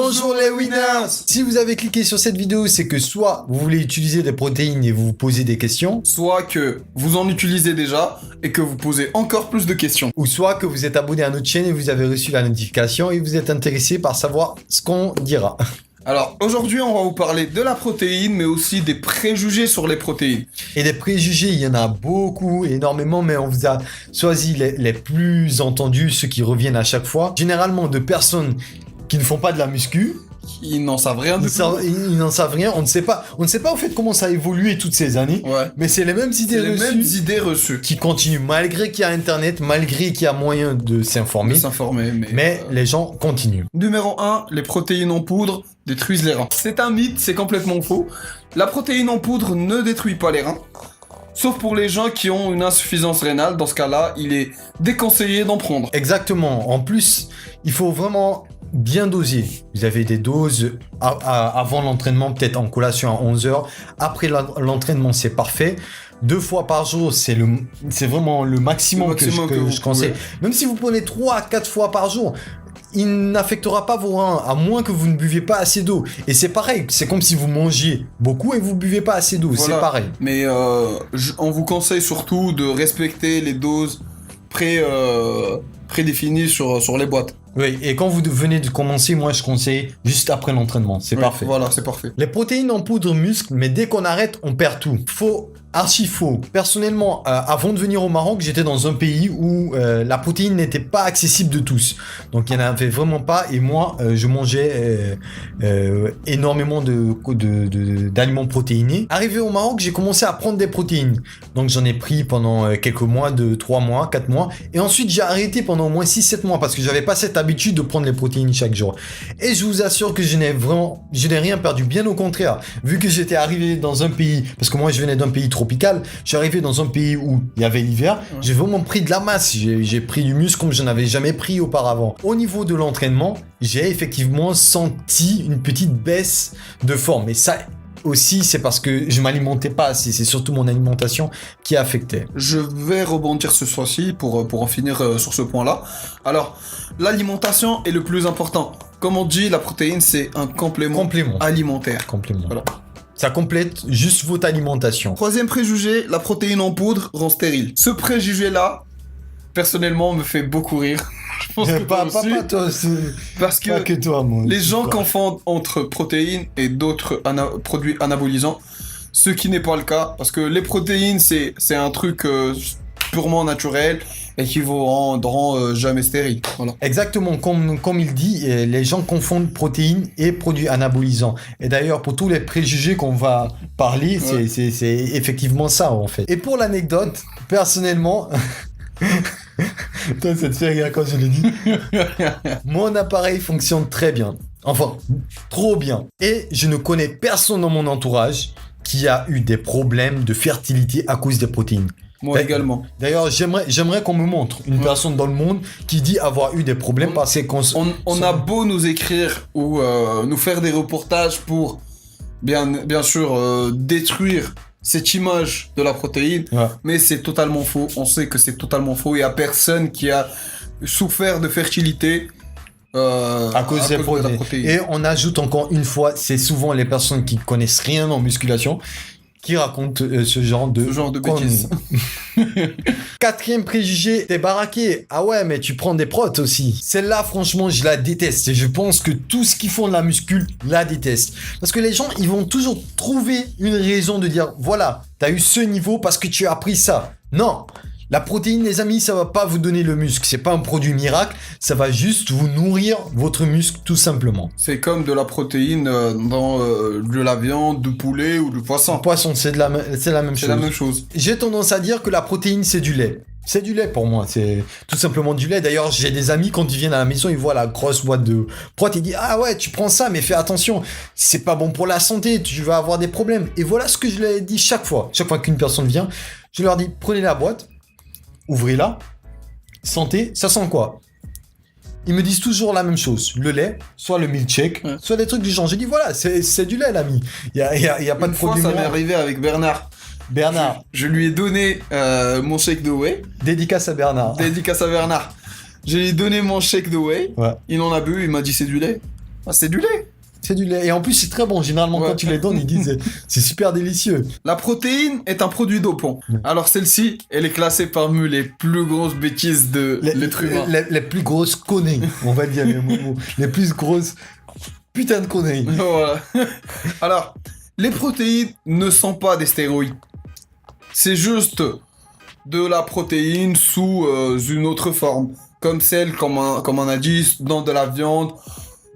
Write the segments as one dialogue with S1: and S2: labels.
S1: Bonjour les winners! Si vous avez cliqué sur cette vidéo, c'est que soit vous voulez utiliser des protéines et vous vous posez des questions,
S2: soit que vous en utilisez déjà et que vous posez encore plus de questions.
S1: ou soit que vous êtes abonné à notre chaîne et vous avez reçu la notification et vous êtes intéressé par savoir ce qu'on dira.
S2: Alors aujourd'hui, on va vous parler de la protéine, mais aussi des préjugés sur les protéines.
S1: Et des préjugés, il y en a beaucoup, énormément, mais on vous a choisi les plus entendus, ceux qui reviennent à chaque fois. Généralement de personnes qui ne font pas de la muscu.
S2: Ils n'en savent rien du tout.
S1: Ils n'en savent rien, on ne sait pas au fait comment ça a évolué toutes ces années,
S2: Ouais.
S1: mais c'est les mêmes idées
S2: C'est les
S1: reçues
S2: mêmes idées reçues.
S1: qui continuent, malgré qu'il y a Internet, malgré qu'il y a moyen de
S2: De
S1: s'informer,
S2: s'informer,
S1: mais les gens continuent.
S2: Numéro 1, les protéines en poudre détruisent les reins. C'est un mythe, c'est complètement faux. La protéine en poudre ne détruit pas les reins. Sauf pour les gens qui ont une insuffisance rénale. Dans ce cas-là, il est déconseillé d'en prendre.
S1: Exactement, en plus, il faut vraiment bien doser. Vous avez des doses avant l'entraînement, peut-être en collation à 11 heures. Après l'entraînement, c'est parfait. 2 fois par jour, c'est vraiment le maximum, que je conseille. Même si vous prenez 3 à 4 fois par jour, il n'affectera pas vos reins, à moins que vous ne buvez pas assez d'eau. Et c'est pareil, c'est comme si vous mangiez beaucoup et vous buvez pas assez d'eau,
S2: Voilà.
S1: c'est pareil.
S2: Mais on vous conseille surtout de respecter les doses prédéfinies sur les boîtes.
S1: Oui, et quand vous venez de commencer, moi je conseille juste après l'entraînement, c'est
S2: Oui,
S1: parfait.
S2: Voilà, c'est parfait.
S1: Les protéines en poudre muscle, mais dès qu'on arrête, on perd tout. Faux, archi faux. Personnellement, avant de venir au Maroc, j'étais dans un pays où la protéine n'était pas accessible de tous. Donc il n'y en avait vraiment pas, et moi, je mangeais énormément d'aliments protéinés. Arrivé au Maroc, j'ai commencé à prendre des protéines. Donc j'en ai pris pendant quelques mois, 3 mois, 4 mois. Et ensuite, j'ai arrêté pendant au moins 6-7 mois parce que j'avais pas cette habitude de prendre les protéines chaque jour. Et je vous assure que je n'ai rien perdu, bien au contraire. Vu que j'étais arrivé dans un pays, parce que moi je venais d'un pays tropical, je suis arrivé dans un pays où il y avait l'hiver, j'ai vraiment pris de la masse, j'ai pris du muscle comme je n'avais jamais pris auparavant. Au niveau de l'entraînement, j'ai effectivement senti une petite baisse de forme, et ça aussi, c'est parce que je m'alimentais pas assez. C'est surtout mon alimentation qui affectait.
S2: Je vais rebondir ce soir-ci pour en finir sur ce point-là. Alors, l'alimentation est le plus important. Comme on dit, la protéine, c'est un complément alimentaire.
S1: Complément.
S2: Voilà.
S1: Ça complète juste votre alimentation.
S2: Troisième préjugé, la protéine en poudre rend stérile. Ce préjugé-là, personnellement, me fait beaucoup rire. Je pense que toi aussi.
S1: Pas toi,
S2: Parce
S1: pas que toi, moi.
S2: les gens confondent entre protéines et d'autres produits anabolisants, ce qui n'est pas le cas, parce que les protéines, c'est un truc purement naturel et qui vous rendront jamais stérile. Voilà.
S1: Exactement, comme il dit, les gens confondent protéines et produits anabolisants. Et d'ailleurs, pour tous les préjugés qu'on va parler,
S2: Ouais.
S1: c'est effectivement ça, en fait. Et pour l'anecdote, personnellement... Toi, ça te fait rire quand je l'ai dit. Mon appareil fonctionne très bien. Enfin, trop bien. Et je ne connais personne dans mon entourage qui a eu des problèmes de fertilité à cause des protéines.
S2: Moi également.
S1: D'ailleurs, j'aimerais qu'on me montre une personne dans le monde qui dit avoir eu des problèmes parce qu'on...
S2: On a beau nous écrire ou nous faire des reportages pour, bien sûr, détruire cette image de la protéine, mais c'est totalement faux. On sait que c'est totalement faux. Il n'y a personne qui a souffert de fertilité
S1: à cause de la protéine. Et on ajoute encore une fois, c'est souvent les personnes qui connaissent rien en musculation qui racontent ce genre de
S2: bêtises.
S1: Quatrième préjugé, t'es baraqué. Ah ouais, mais tu prends des protes aussi. Celle-là, franchement, je la déteste. Et je pense que tous ceux qui font de la muscule la détestent. Parce que les gens, ils vont toujours trouver une raison de dire, voilà, t'as eu ce niveau parce que tu as appris ça. Non. La protéine, les amis, ça va pas vous donner le muscle. C'est pas un produit miracle. Ça va juste vous nourrir votre muscle, tout simplement.
S2: C'est comme de la protéine dans de la viande, du poulet ou du poisson.
S1: Le poisson, c'est la même chose.
S2: C'est la même chose.
S1: J'ai tendance à dire que la protéine, c'est du lait. C'est du lait pour moi, c'est tout simplement du lait. D'ailleurs, j'ai des amis, quand ils viennent à la maison, ils voient la grosse boîte de prot, ils disent « Ah ouais, tu prends ça, mais fais attention, c'est pas bon pour la santé, tu vas avoir des problèmes. » Et voilà ce que je leur dis chaque fois qu'une personne vient, je leur dis « Prenez la boîte, ouvrez-la, sentez, ça sent quoi ?» Ils me disent toujours la même chose, le lait, soit le milkshake, soit des trucs du genre. J'ai dit « Voilà, c'est du lait, l'ami. Il y a pas de problème. »
S2: Une fois, ça m'est arrivé avec Bernard. Je lui ai donné mon shake de whey.
S1: Dédicace à Bernard.
S2: Je lui ai donné mon shake de whey.
S1: Ouais.
S2: Il en a bu, il m'a dit c'est du lait. Ah, c'est du lait.
S1: C'est du lait. Et en plus, c'est très bon. Généralement, quand tu les donnes, ils disent c'est super délicieux.
S2: La protéine est un produit dopant. Alors celle-ci, elle est classée parmi les plus grosses bêtises de l'être humain.
S1: Les plus grosses conneries, on va dire les plus grosses putain de conneries.
S2: Voilà. Alors, les protéines ne sont pas des stéroïdes. C'est juste de la protéine sous une autre forme. Comme celle, comme on a dit, dans de la viande,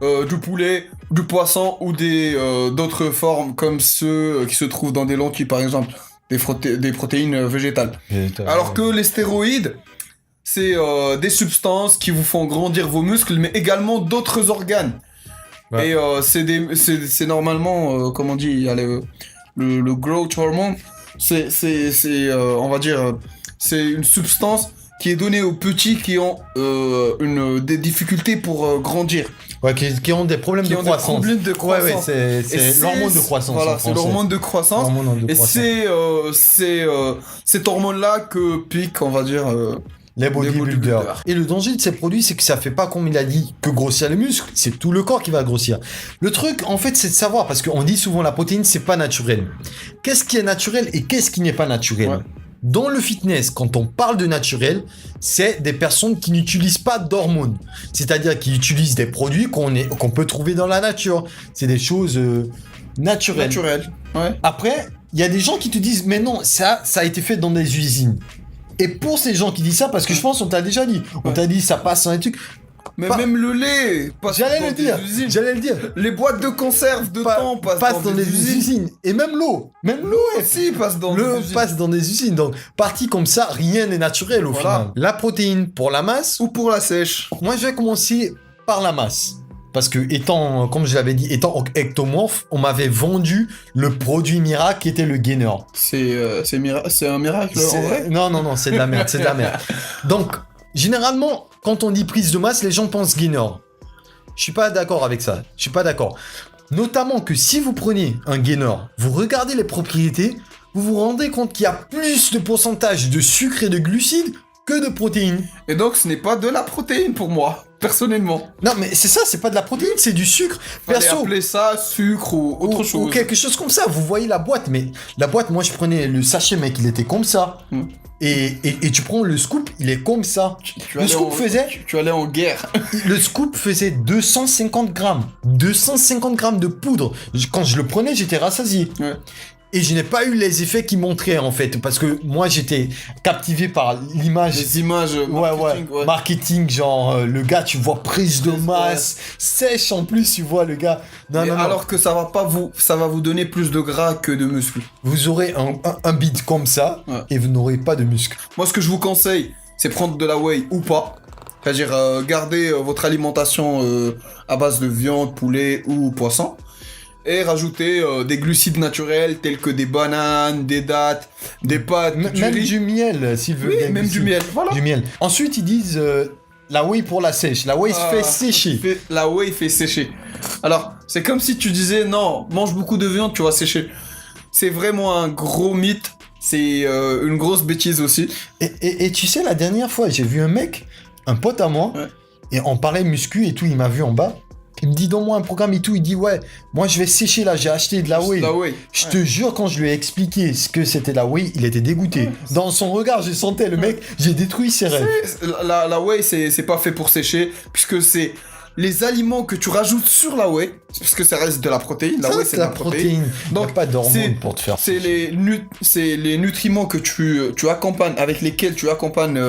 S2: du poulet, du poisson ou d'autres formes comme ceux qui se trouvent dans des lentilles, par exemple. Des protéines végétales. Alors que les stéroïdes, c'est des substances qui vous font grandir vos muscles, mais également d'autres organes. Ouais. Et c'est normalement, comme on dit, il y a le growth hormone. On va dire, c'est une substance qui est donnée aux petits qui ont des difficultés pour grandir.
S1: Ouais, qui ont des problèmes de croissance.
S2: Des problèmes de croissance.
S1: Ouais, c'est l'hormone de croissance.
S2: Voilà, c'est l'hormone de croissance. Et c'est cette hormone-là que pique, on va dire...
S1: les bodybuilders. Et le danger de ces produits, c'est que ça fait pas, comme il a dit, que grossir les muscles, c'est tout le corps qui va grossir. Le truc, en fait, c'est de savoir, parce qu'on dit souvent la protéine, c'est pas naturel. Qu'est-ce qui est naturel et qu'est-ce qui n'est pas naturel ? Dans le fitness, quand on parle de naturel, c'est des personnes qui n'utilisent pas d'hormones. C'est-à-dire qui utilisent des produits qu'on peut trouver dans la nature. C'est des choses naturelles.
S2: Ouais.
S1: Après, il y a des gens qui te disent, mais non, ça a été fait dans des usines. Et pour ces gens qui disent ça, parce que je pense qu'on t'a déjà dit, on t'a dit ça passe dans les trucs.
S2: Mais même le lait passe
S1: J'allais le dire.
S2: Les boîtes de conserve de thon passent dans des usines.
S1: Et même l'eau
S2: aussi passe dans des usines.
S1: Passe dans des usines. Donc, parti comme ça, rien n'est naturel au final. La protéine pour la masse
S2: ou pour la sèche.
S1: Moi, je vais commencer par la masse. Parce que, comme je l'avais dit, étant ectomorphe, on m'avait vendu le produit miracle qui était le gainer.
S2: C'est un miracle en vrai ?
S1: Non, c'est de la merde, Donc, généralement, quand on dit prise de masse, les gens pensent gainer. Je suis pas d'accord avec ça. Notamment que si vous prenez un gainer, vous regardez les propriétés, vous vous rendez compte qu'il y a plus de pourcentage de sucre et de glucides que de protéines.
S2: Et donc, ce n'est pas de la protéine pour moi. Personnellement.
S1: Non, mais c'est ça, c'est pas de la protéine, c'est du sucre.
S2: Perso, appeler ça sucre ou autre chose.
S1: Ou quelque chose comme ça. Vous voyez la boîte, mais la boîte, moi je prenais le sachet, mec, il était comme ça. Et tu prends le scoop, il est comme ça. Le scoop faisait...
S2: Tu allais en guerre.
S1: Le scoop faisait 250 grammes. 250 grammes de poudre. Quand je le prenais, j'étais rassasié.
S2: Ouais.
S1: Et je n'ai pas eu les effets qui montraient, en fait, parce que moi, j'étais captivé par l'image.
S2: Les images marketing,
S1: ouais. Marketing, genre, le gars, tu vois, prise de masse, sèche en plus, tu vois, le gars. Non.
S2: Alors que ça va vous donner plus de gras que de muscles.
S1: Vous aurez un bide comme ça, et vous n'aurez pas de muscles.
S2: Moi, ce que je vous conseille, c'est prendre de la whey ou pas. C'est-à-dire, garder votre alimentation à base de viande, poulet ou poisson. Et rajouter des glucides naturels tels que des bananes, des dattes, des pâtes,
S1: même du miel, s'il veut.
S2: Oui, même du miel, voilà.
S1: Du miel. Ensuite, ils disent la whey pour la sèche. La whey se fait sécher.
S2: La whey fait sécher. Alors, c'est comme si tu disais, non, mange beaucoup de viande, tu vas sécher. C'est vraiment un gros mythe. C'est une grosse bêtise aussi.
S1: Et tu sais, la dernière fois, j'ai vu un pote à moi, et on parlait muscu et tout, il m'a vu en bas. Il me dit, donne-moi un programme et tout. Il dit, ouais, moi je vais sécher là, j'ai acheté de la whey. Je te jure, quand je lui ai expliqué ce que c'était la whey, il était dégoûté. Dans son regard, je sentais le mec, j'ai détruit ses rêves.
S2: La whey, c'est pas fait pour sécher, puisque c'est les aliments que tu rajoutes sur la whey, parce que ça reste de la protéine. La whey, c'est de la protéine.
S1: Donc, il n'y a pas d'hormones pour te faire
S2: sécher. C'est les nutriments que tu accompagnes, avec lesquels tu accompagnes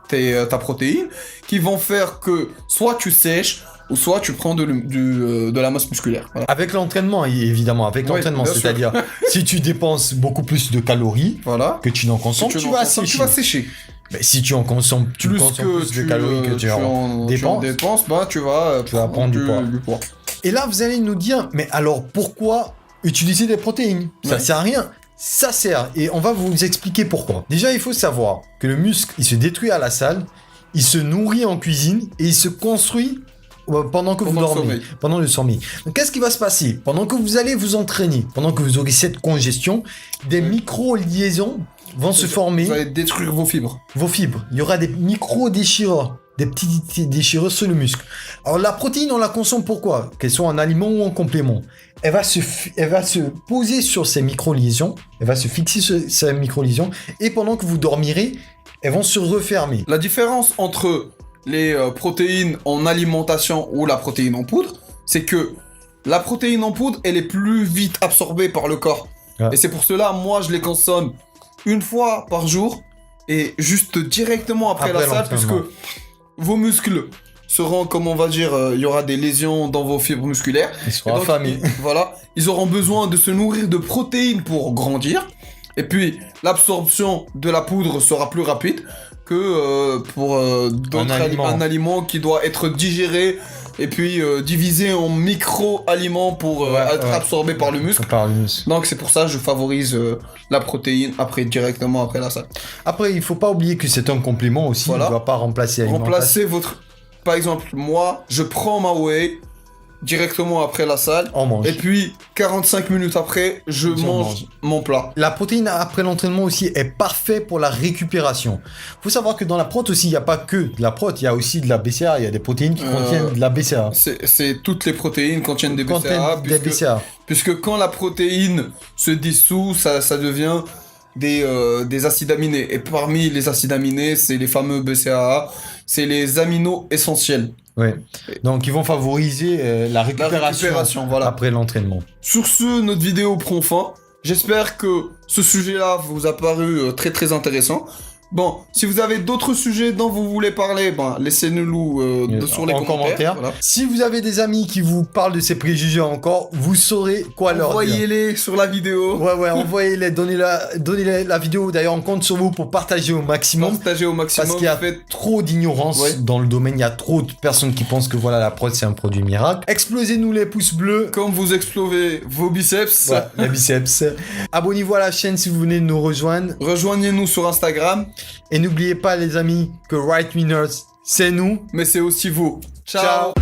S2: ta protéine, qui vont faire que soit tu sèches, ou soit tu prends de la masse musculaire. Voilà.
S1: Avec l'entraînement, évidemment. Avec l'entraînement, c'est-à-dire, si tu dépenses beaucoup plus de calories que tu n'en consommes, tu vas sécher. Mais si tu en consommes plus de calories que tu en dépenses,
S2: tu vas
S1: prendre du poids. Et là, vous allez nous dire, mais alors pourquoi utiliser des protéines ? Ça sert à rien. Ça sert. Et on va vous expliquer pourquoi. Déjà, il faut savoir que le muscle, il se détruit à la salle, il se nourrit en cuisine et il se construit pendant que vous dormez, pendant le sommeil. Donc, qu'est-ce qui va se passer ? Pendant que vous allez vous entraîner, pendant que vous aurez cette congestion, des micro-liaisons vont se former.
S2: Vous allez détruire vos fibres.
S1: Il y aura des micro-déchireurs des petites déchirures sur le muscle. Alors la protéine, on la consomme pourquoi? Qu'elle soit en aliment ou en complément. Elle va se poser sur ces micro-lésions, elle va se fixer sur ces micro-lésions, et pendant que vous dormirez, elles vont se refermer.
S2: La différence entre les protéines en alimentation ou la protéine en poudre, c'est que la protéine en poudre, elle est plus vite absorbée par le corps. Ouais. Et c'est pour cela, moi, je les consomme une fois par jour et juste directement après la salle, puisque vos muscles seront, comme on va dire, il y aura des lésions dans vos fibres musculaires.
S1: Ils seront affamés.
S2: Voilà, ils auront besoin de se nourrir de protéines pour grandir. Et puis, l'absorption de la poudre sera plus rapide que pour un aliment qui doit être digéré et puis divisé en micro-aliments pour être absorbé par le muscle. Donc c'est pour ça que je favorise la protéine directement après la salle.
S1: Après, il faut pas oublier que c'est un complément aussi, il ne doit pas remplacer l'alimentation.
S2: Remplacer votre... Par exemple, moi, je prends ma whey directement après la salle.
S1: On mange.
S2: Et puis, 45 minutes après, je mange mon plat.
S1: La protéine après l'entraînement aussi est parfait pour la récupération. Faut savoir que dans la prot aussi, il n'y a pas que de la prot, il y a aussi de la BCA. Il y a des protéines qui contiennent de la BCA.
S2: C'est toutes les protéines contiennent des BCA. Puisque quand la protéine se dissout, ça devient des acides aminés. Et parmi les acides aminés, c'est les fameux BCAA, c'est les aminos essentiels.
S1: Oui, donc ils vont favoriser la récupération
S2: voilà.
S1: Après l'entraînement.
S2: Sur ce, notre vidéo prend fin. J'espère que ce sujet-là vous a paru très très intéressant. Bon, si vous avez d'autres sujets dont vous voulez parler, laissez-nous sur les commentaires. Voilà.
S1: Si vous avez des amis qui vous parlent de ces préjugés encore, vous saurez quoi leur dire.
S2: Envoyez-les sur la vidéo.
S1: Ouais, envoyez-les, donnez la vidéo. D'ailleurs, on compte sur vous pour partager au maximum. Parce qu'il y a trop d'ignorance dans le domaine. Il y a trop de personnes qui pensent que la prot, c'est un produit miracle. Explosez-nous les pouces bleus.
S2: Comme vous explosez vos biceps.
S1: Ouais, les biceps. Abonnez-vous à la chaîne si vous venez de nous rejoindre.
S2: Rejoignez-nous sur Instagram.
S1: Et n'oubliez pas les amis que Right Winners, c'est nous.
S2: Mais c'est aussi vous.
S1: Ciao.